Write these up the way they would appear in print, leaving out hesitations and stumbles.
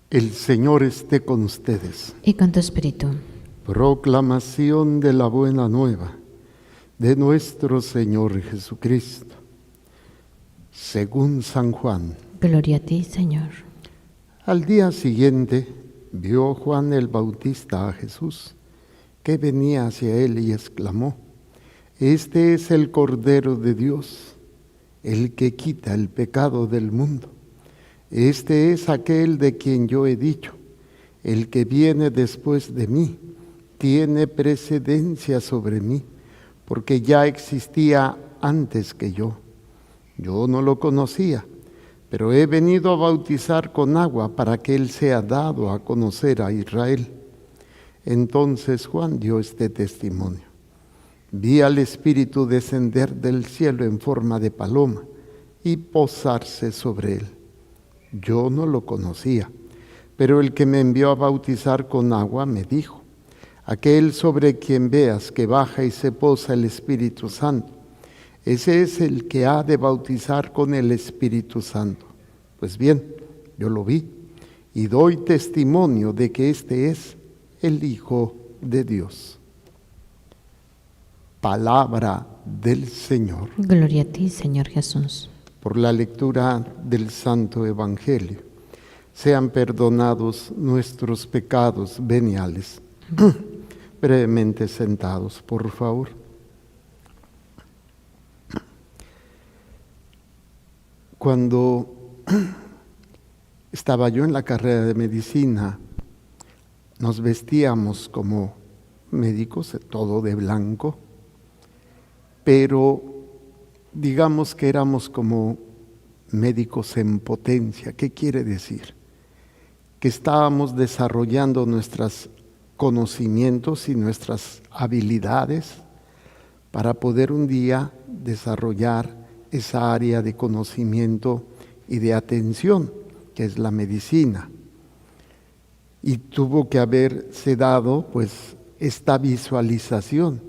El Señor esté con ustedes. Y con tu espíritu. Proclamación de la buena nueva de nuestro Señor Jesucristo, según San Juan. Gloria a ti, Señor. Al día siguiente vio Juan el Bautista a Jesús, que venía hacia él y exclamó: Este es el Cordero de Dios, el que quita el pecado del mundo. Este es aquel de quien yo he dicho: el que viene después de mí tiene precedencia sobre mí, porque ya existía antes que yo. Yo no lo conocía, pero he venido a bautizar con agua para que él sea dado a conocer a Israel. Entonces Juan dio este testimonio: Vi al Espíritu descender del cielo en forma de paloma y posarse sobre él. Yo no lo conocía, pero el que me envió a bautizar con agua me dijo: Aquel sobre quien veas que baja y se posa el Espíritu Santo, ese es el que ha de bautizar con el Espíritu Santo. Pues bien, yo lo vi y doy testimonio de que este es el Hijo de Dios. Palabra del Señor. Gloria a ti, Señor Jesús. Por la lectura del Santo Evangelio, sean perdonados nuestros pecados veniales. Brevemente sentados, por favor. Cuando estaba yo en la carrera de medicina, nos vestíamos como médicos, todo de blanco, pero digamos que éramos como médicos en potencia. ¿Qué quiere decir? Que estábamos desarrollando nuestros conocimientos y nuestras habilidades para poder un día desarrollar esa área de conocimiento y de atención que es la medicina. Y tuvo que haberse dado pues esta visualización.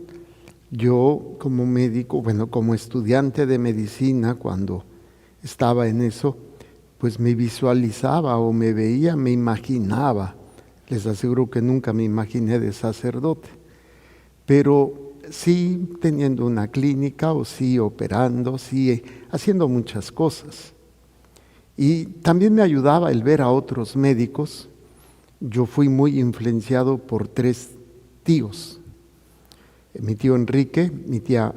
Yo como médico, como estudiante de medicina, cuando estaba en eso, pues me visualizaba o me veía, me imaginaba. Les aseguro que nunca me imaginé de sacerdote, pero sí teniendo una clínica o sí operando, sí haciendo muchas cosas. Y también me ayudaba el ver a otros médicos. Yo fui muy influenciado por 3 tíos. Mi tío Enrique, mi tía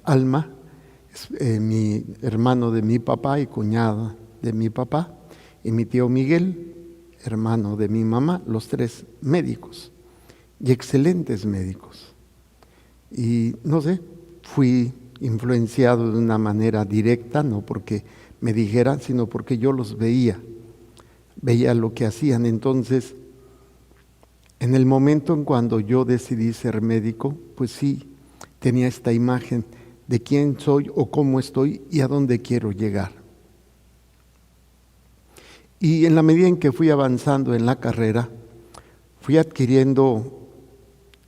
Alma, mi hermano de mi papá y cuñada de mi papá, y mi tío Miguel, hermano de mi mamá, los 3 médicos, y excelentes médicos. Y no sé, fui influenciado de una manera directa, no porque me dijeran, sino porque yo los veía lo que hacían. Entonces, en el momento en cuando yo decidí ser médico, pues sí, tenía esta imagen de quién soy o cómo estoy y a dónde quiero llegar. Y en la medida en que fui avanzando en la carrera, fui adquiriendo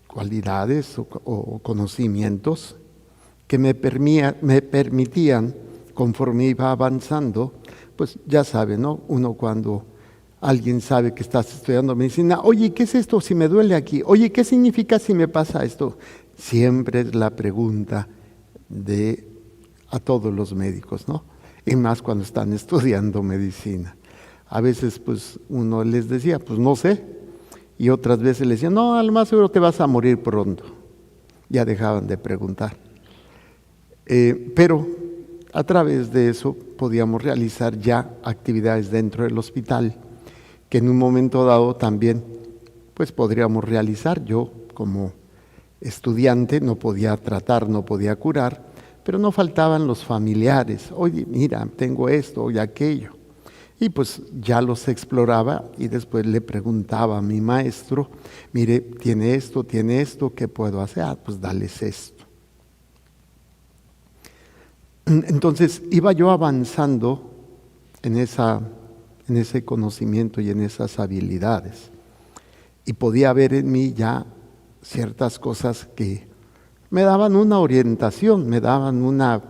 cualidades o conocimientos que me permitían, conforme iba avanzando, pues ya sabe, ¿no? Uno cuando alguien sabe que estás estudiando medicina, oye, ¿qué es esto si me duele aquí? Oye, ¿qué significa si me pasa esto? Siempre es la pregunta a todos los médicos, ¿no? Y más cuando están estudiando medicina. A veces pues uno les decía, pues no sé, y otras veces les decía, no, al más seguro te vas a morir pronto. Ya dejaban de preguntar. Pero a través de eso podíamos realizar ya actividades dentro del hospital, que en un momento dado también pues podríamos realizar. Yo como estudiante no podía tratar, no podía curar, pero no faltaban los familiares. Oye, mira, tengo esto, oye, aquello. Y pues ya los exploraba y después le preguntaba a mi maestro, mire, tiene esto, ¿qué puedo hacer? Pues dales esto. Entonces iba yo avanzando en ese conocimiento y en esas habilidades. Y podía ver en mí ya ciertas cosas que me daban una orientación, me daban una,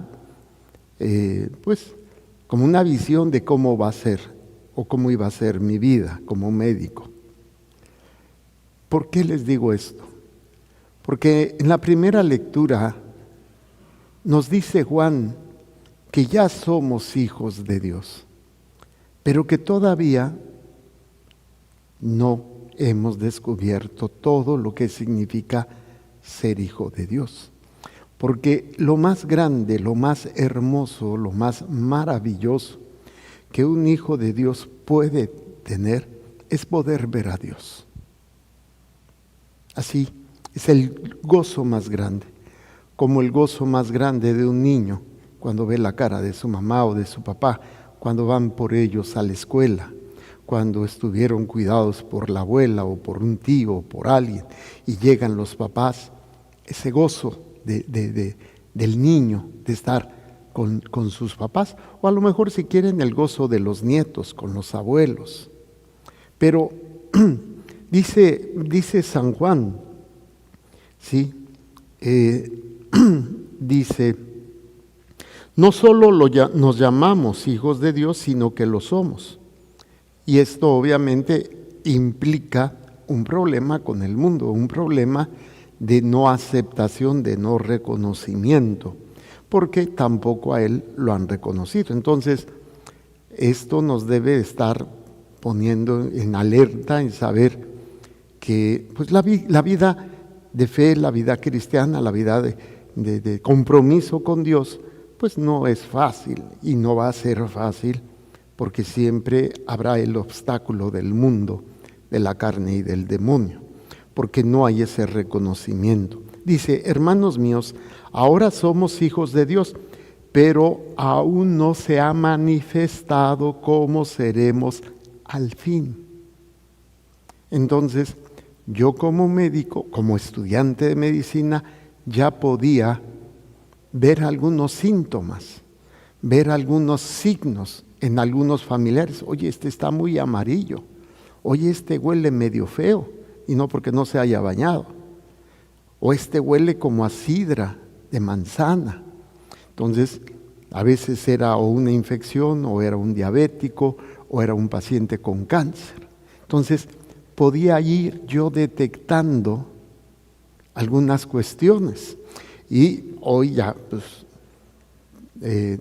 como una visión de cómo va a ser o cómo iba a ser mi vida como médico. ¿Por qué les digo esto? Porque en la primera lectura nos dice Juan que ya somos hijos de Dios, pero que todavía no hemos descubierto todo lo que significa ser hijo de Dios. Porque lo más grande, lo más hermoso, lo más maravilloso que un hijo de Dios puede tener es poder ver a Dios. Así es el gozo más grande, como el gozo más grande de un niño cuando ve la cara de su mamá o de su papá, cuando van por ellos a la escuela, cuando estuvieron cuidados por la abuela o por un tío o por alguien y llegan los papás, ese gozo del niño de estar con sus papás, o a lo mejor si quieren el gozo de los nietos con los abuelos. Pero dice San Juan, ¿sí? Dice, no solo nos llamamos hijos de Dios, sino que lo somos. Y esto obviamente implica un problema con el mundo, un problema de no aceptación, de no reconocimiento, porque tampoco a Él lo han reconocido. Entonces, esto nos debe estar poniendo en alerta, en saber que pues, la vida de fe, la vida cristiana, la vida de compromiso con Dios, pues no es fácil y no va a ser fácil, porque siempre habrá el obstáculo del mundo, de la carne y del demonio, porque no hay ese reconocimiento. Dice, hermanos míos, ahora somos hijos de Dios, pero aún no se ha manifestado cómo seremos al fin. Entonces, yo como médico, como estudiante de medicina, ya podía ver algunos síntomas, ver algunos signos en algunos familiares. Oye, este está muy amarillo. Oye, este huele medio feo, y no porque no se haya bañado. O este huele como a sidra de manzana. Entonces, a veces era o una infección, o era un diabético, o era un paciente con cáncer. Entonces, podía ir yo detectando algunas cuestiones. Y hoy ya, pues,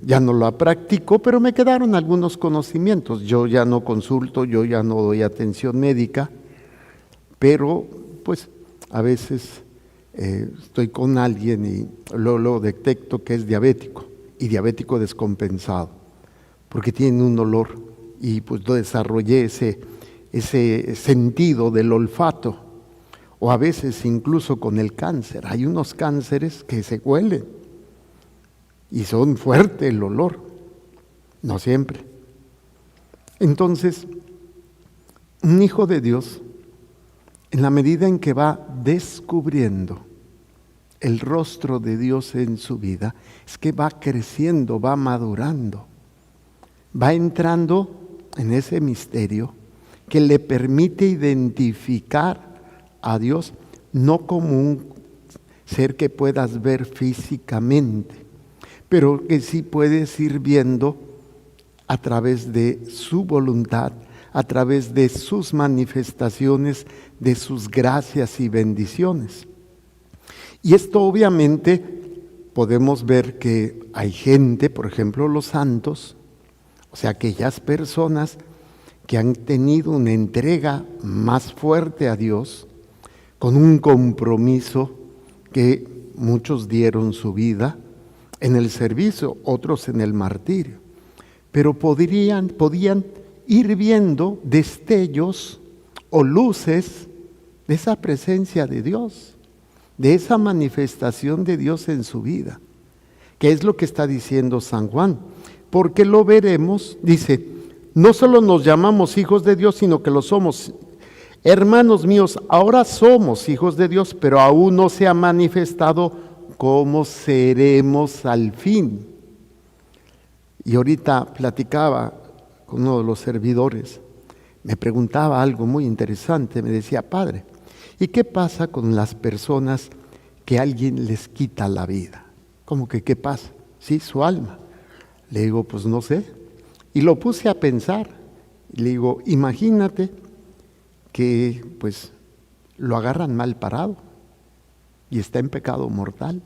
ya no lo practico, pero me quedaron algunos conocimientos. Yo ya no consulto, yo ya no doy atención médica, pero pues a veces estoy con alguien y lo detecto que es diabético, y diabético descompensado, porque tiene un olor, y pues desarrollé ese sentido del olfato. O a veces incluso con el cáncer, hay unos cánceres que se huelen y son fuerte el olor, no siempre. Entonces, un hijo de Dios, en la medida en que va descubriendo el rostro de Dios en su vida, es que va creciendo, va madurando, va entrando en ese misterio que le permite identificar a Dios no como un ser que puedas ver físicamente, pero que sí puedes ir viendo a través de su voluntad, a través de sus manifestaciones, de sus gracias y bendiciones. Y esto obviamente podemos ver que hay gente, por ejemplo los santos, o sea, aquellas personas que han tenido una entrega más fuerte a Dios, con un compromiso que muchos dieron su vida en el servicio, otros en el martirio, pero podían ir viendo destellos o luces de esa presencia de Dios, de esa manifestación de Dios en su vida, que es lo que está diciendo San Juan, porque lo veremos, dice, no solo nos llamamos hijos de Dios, sino que lo somos. Hermanos míos, ahora somos hijos de Dios, pero aún no se ha manifestado cómo seremos al fin. Y ahorita platicaba con uno de los servidores, me preguntaba algo muy interesante, me decía, padre, ¿y qué pasa con las personas que alguien les quita la vida? ¿Cómo que qué pasa? Sí, su alma. Le digo, pues no sé, Y lo puse a pensar. Y le digo, imagínate que pues lo agarran mal parado y está en pecado mortal.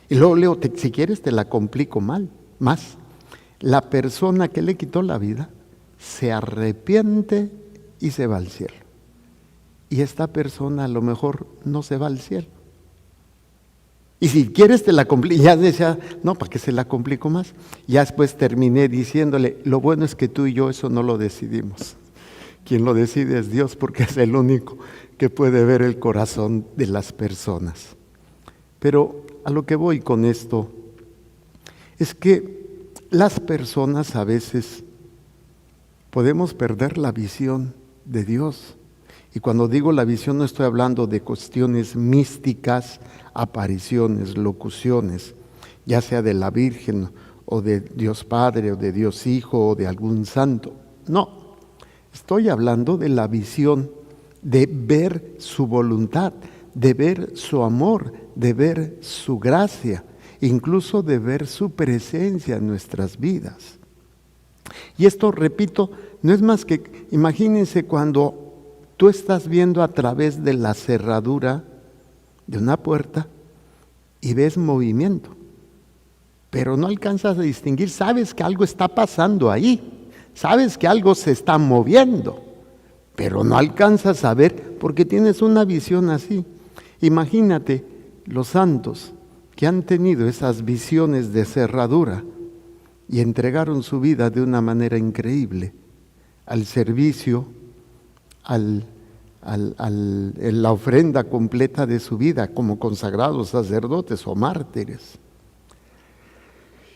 Y luego leo, si quieres te la complico más. La persona que le quitó la vida se arrepiente y se va al cielo. Y esta persona a lo mejor no se va al cielo. Y si quieres te la complico. Ya decía, no, ¿para qué se la complico más? Ya después terminé diciéndole, lo bueno es que tú y yo eso no lo decidimos. Quien lo decide es Dios, porque es el único que puede ver el corazón de las personas. Pero a lo que voy con esto es que las personas a veces podemos perder la visión de Dios. Y cuando digo la visión no estoy hablando de cuestiones místicas, apariciones, locuciones, ya sea de la Virgen o de Dios Padre o de Dios Hijo o de algún santo. No. Estoy hablando de la visión, de ver su voluntad, de ver su amor, de ver su gracia, incluso de ver su presencia en nuestras vidas. Y esto, repito, no es más que, imagínense cuando tú estás viendo a través de la cerradura de una puerta y ves movimiento, pero no alcanzas a distinguir, sabes que algo está pasando ahí. Sabes que algo se está moviendo, pero no alcanzas a ver porque tienes una visión así. Imagínate los santos que han tenido esas visiones de cerradura y entregaron su vida de una manera increíble al servicio, en la ofrenda completa de su vida como consagrados sacerdotes o mártires.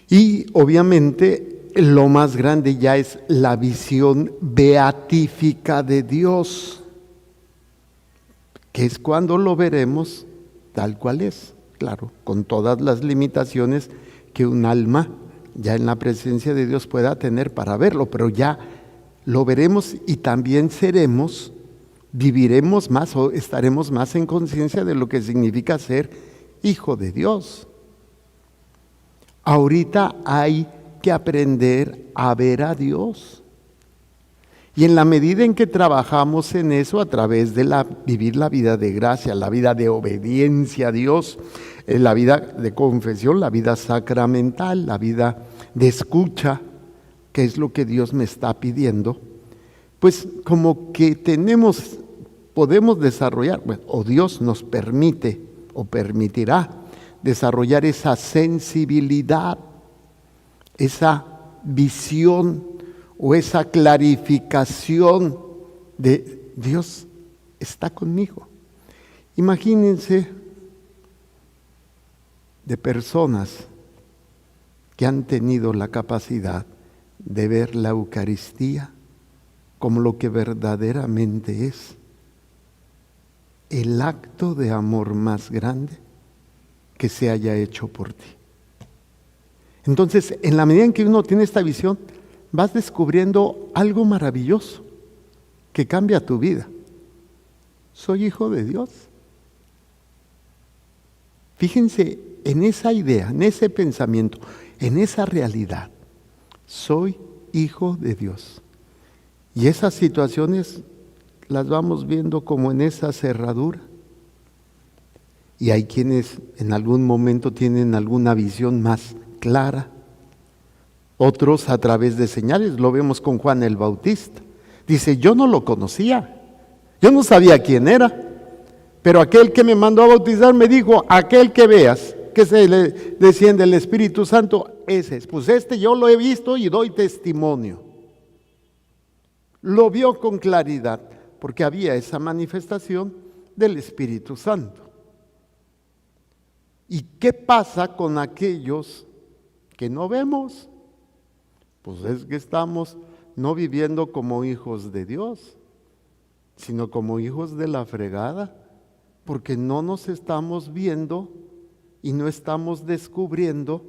Y obviamente lo más grande ya es la visión beatífica de Dios, que es cuando lo veremos tal cual es, claro, con todas las limitaciones que un alma ya en la presencia de Dios pueda tener para verlo, pero ya lo veremos y también viviremos más o estaremos más en conciencia de lo que significa ser hijo de Dios. Ahorita hay que aprender a ver a Dios. Y en la medida en que trabajamos en eso, a través de vivir la vida de gracia, la vida de obediencia a Dios, la vida de confesión, la vida sacramental, la vida de escucha, que es lo que Dios me está pidiendo, pues como que podemos desarrollar, o Dios nos permite o permitirá desarrollar esa sensibilidad, esa visión o esa clarificación de Dios está conmigo. Imagínense de personas que han tenido la capacidad de ver la Eucaristía como lo que verdaderamente es el acto de amor más grande que se haya hecho por ti. Entonces, en la medida en que uno tiene esta visión, vas descubriendo algo maravilloso que cambia tu vida. Soy hijo de Dios. Fíjense en esa idea, en ese pensamiento, en esa realidad. Soy hijo de Dios. Y esas situaciones las vamos viendo como en esa cerradura. Y hay quienes en algún momento tienen alguna visión más clara. Otros a través de señales, lo vemos con Juan el Bautista. Dice, yo no lo conocía, yo no sabía quién era, pero aquel que me mandó a bautizar me dijo, aquel que veas que se le desciende el Espíritu Santo, ese es. Pues yo lo he visto y doy testimonio. Lo vio con claridad, porque había esa manifestación del Espíritu Santo. ¿Y qué pasa con aquellos que no vemos? Pues es que estamos no viviendo como hijos de Dios, sino como hijos de la fregada, porque no nos estamos viendo y no estamos descubriendo,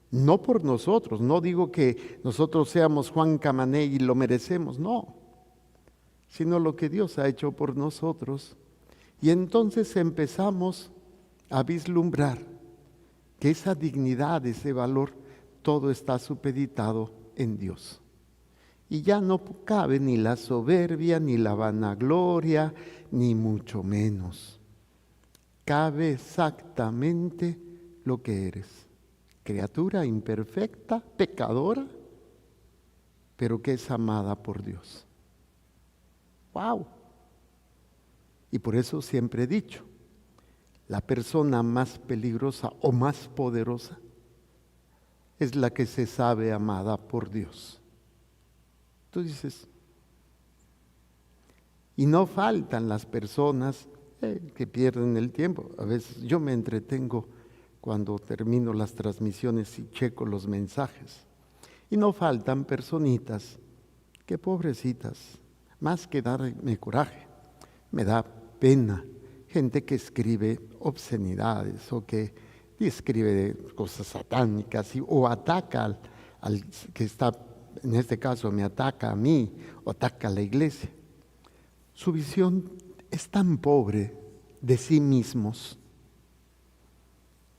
no por nosotros, no digo que nosotros seamos Juan Camané y lo merecemos, no, sino lo que Dios ha hecho por nosotros. Y entonces empezamos a vislumbrar que esa dignidad, ese valor, todo está supeditado en Dios. Y ya no cabe ni la soberbia, ni la vanagloria, ni mucho menos. Cabe exactamente lo que eres. Criatura imperfecta, pecadora, pero que es amada por Dios. ¡Wow! Y por eso siempre he dicho, la persona más peligrosa o más poderosa es la que se sabe amada por Dios. Tú dices, y no faltan las personas que pierden el tiempo. A veces yo me entretengo cuando termino las transmisiones y checo los mensajes. Y no faltan personitas que pobrecitas, más que darme coraje, me da pena. Gente que escribe obscenidades o que escribe cosas satánicas o ataca al que está, en este caso me ataca a mí o ataca a la iglesia. Su visión es tan pobre de sí mismos.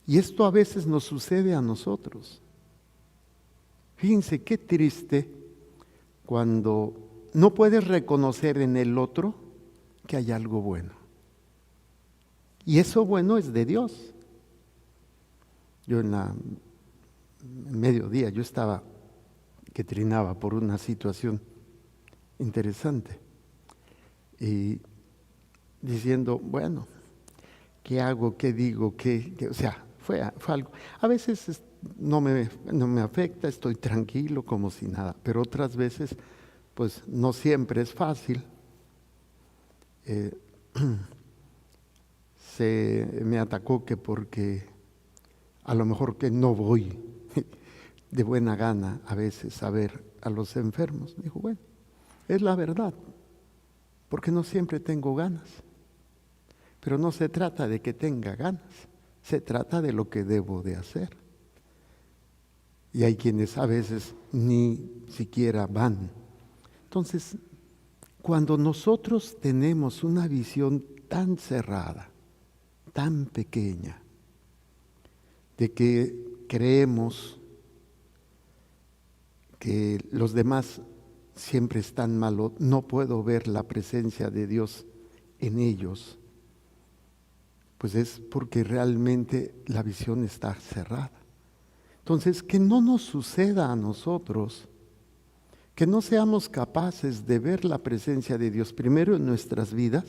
Y esto a veces nos sucede a nosotros. Fíjense qué triste cuando no puedes reconocer en el otro que hay algo bueno. Y eso bueno es de Dios. Yo en mediodía, yo estaba que trinaba por una situación interesante. Y diciendo, bueno, ¿qué hago? ¿Qué digo? O sea, fue algo. A veces no me afecta, estoy tranquilo como si nada, pero otras veces, pues no siempre es fácil. Se me atacó que porque a lo mejor que no voy de buena gana a veces a ver a los enfermos. Dijo, bueno, es la verdad, porque no siempre tengo ganas. Pero no se trata de que tenga ganas, se trata de lo que debo de hacer. Y hay quienes a veces ni siquiera van. Entonces, cuando nosotros tenemos una visión tan cerrada, tan pequeña, de que creemos que los demás siempre están malos, no puedo ver la presencia de Dios en ellos, pues es porque realmente la visión está cerrada. Entonces, que no nos suceda a nosotros, que no seamos capaces de ver la presencia de Dios primero en nuestras vidas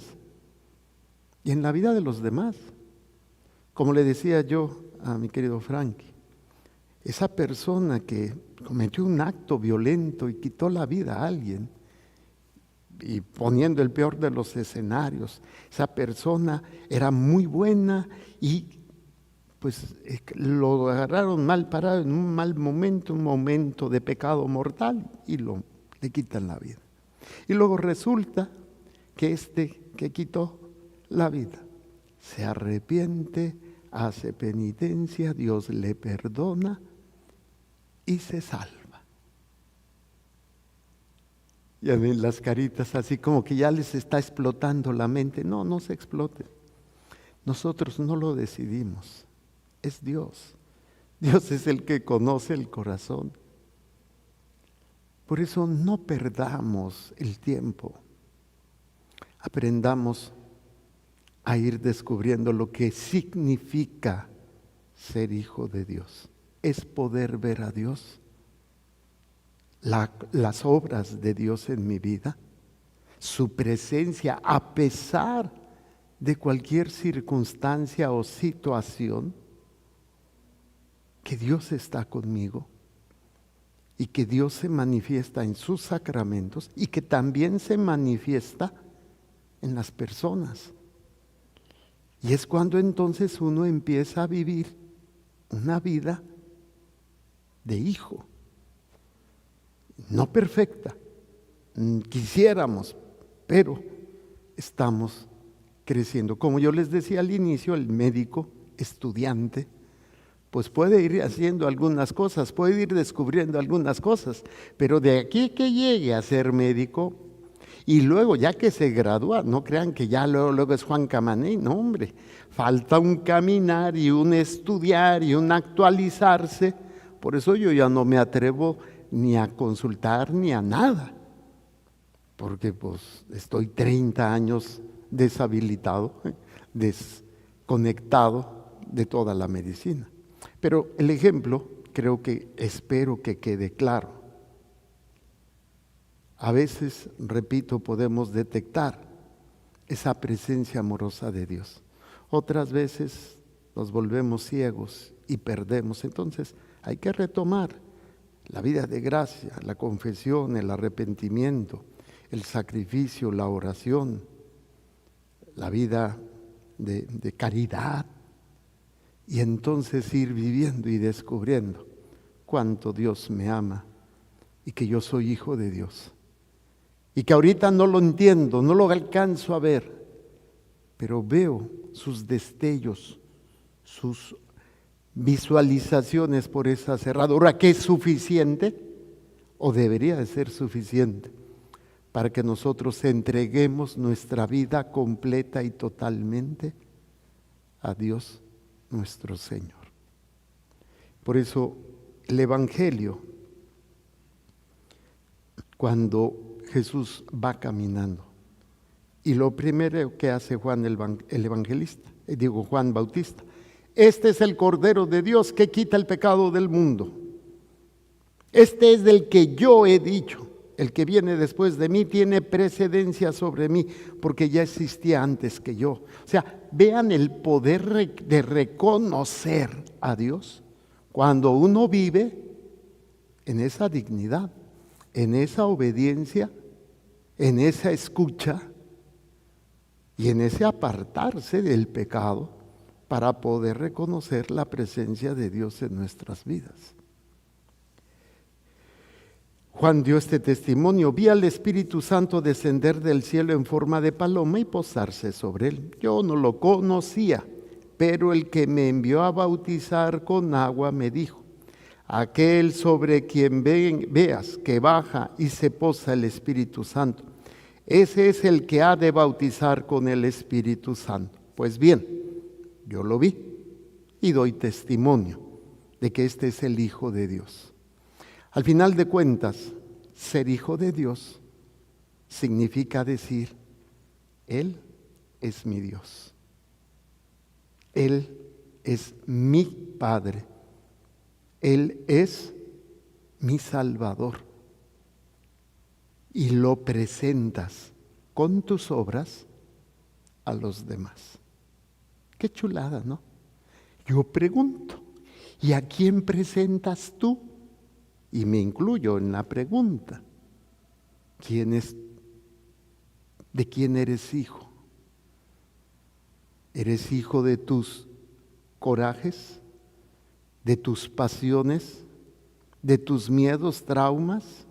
y en la vida de los demás. Como le decía yo a mi querido Frankie, esa persona que cometió un acto violento y quitó la vida a alguien, y poniendo el peor de los escenarios, esa persona era muy buena y pues lo agarraron mal parado en un mal momento, un momento de pecado mortal y le quitan la vida. Y luego resulta que que quitó la vida se arrepiente, hace penitencia, Dios le perdona y se salva. Ya ven las caritas así como que ya les está explotando la mente. No, no se explote. Nosotros no lo decidimos. Es Dios. Dios es el que conoce el corazón. Por eso no perdamos el tiempo. Aprendamos a ir descubriendo lo que significa ser hijo de Dios. Es poder ver a Dios, las obras de Dios en mi vida, su presencia a pesar de cualquier circunstancia o situación, que Dios está conmigo y que Dios se manifiesta en sus sacramentos y que también se manifiesta en las personas. Y es cuando entonces uno empieza a vivir una vida de hijo. No perfecta, quisiéramos, pero estamos creciendo. Como yo les decía al inicio, el médico estudiante, pues puede ir haciendo algunas cosas, puede ir descubriendo algunas cosas, pero de aquí que llegue a ser médico, y luego ya que se gradúa, no crean que ya luego es Juan Camané, no hombre, falta un caminar y un estudiar y un actualizarse. Por eso yo ya no me atrevo ni a consultar, ni a nada, porque pues estoy 30 años deshabilitado, desconectado de toda la medicina. Pero el ejemplo, espero que quede claro. A veces, repito, podemos detectar esa presencia amorosa de Dios. Otras veces nos volvemos ciegos y perdemos. Entonces hay que retomar la vida de gracia, la confesión, el arrepentimiento, el sacrificio, la oración, la vida de caridad. Y entonces ir viviendo y descubriendo cuánto Dios me ama y que yo soy hijo de Dios. Y que ahorita no lo entiendo, no lo alcanzo a ver, pero veo sus destellos, sus visualizaciones por esa cerradura, que es suficiente o debería de ser suficiente para que nosotros entreguemos nuestra vida completa y totalmente a Dios nuestro Señor. Por eso el Evangelio, cuando Jesús va caminando, y lo primero que hace Juan el evangelista, Juan Bautista, este es el Cordero de Dios que quita el pecado del mundo. Este es del que yo he dicho, el que viene después de mí tiene precedencia sobre mí, porque ya existía antes que yo. O sea, vean el poder de reconocer a Dios cuando uno vive en esa dignidad, en esa obediencia, en esa escucha y en ese apartarse del pecado para poder reconocer la presencia de Dios en nuestras vidas. Juan dio este testimonio: vi al Espíritu Santo descender del cielo en forma de paloma y posarse sobre él. Yo no lo conocía, pero el que me envió a bautizar con agua me dijo: aquel sobre quien veas que baja y se posa el Espíritu Santo, ese es el que ha de bautizar con el Espíritu Santo. Pues bien, yo lo vi y doy testimonio de que este es el Hijo de Dios. Al final de cuentas, ser hijo de Dios significa decir: Él es mi Dios, Él es mi Padre, Él es mi Salvador. Y lo presentas con tus obras a los demás. Qué chulada, ¿no? Yo pregunto, ¿y a quién presentas tú? Y me incluyo en la pregunta: ¿de quién eres hijo? ¿Eres hijo de tus corajes, de tus pasiones, de tus miedos, traumas?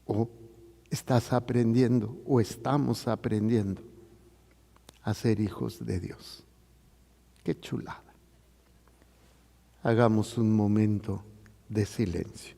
¿O estás aprendiendo, o estamos aprendiendo a ser hijos de Dios? Qué chulada. Hagamos un momento de silencio.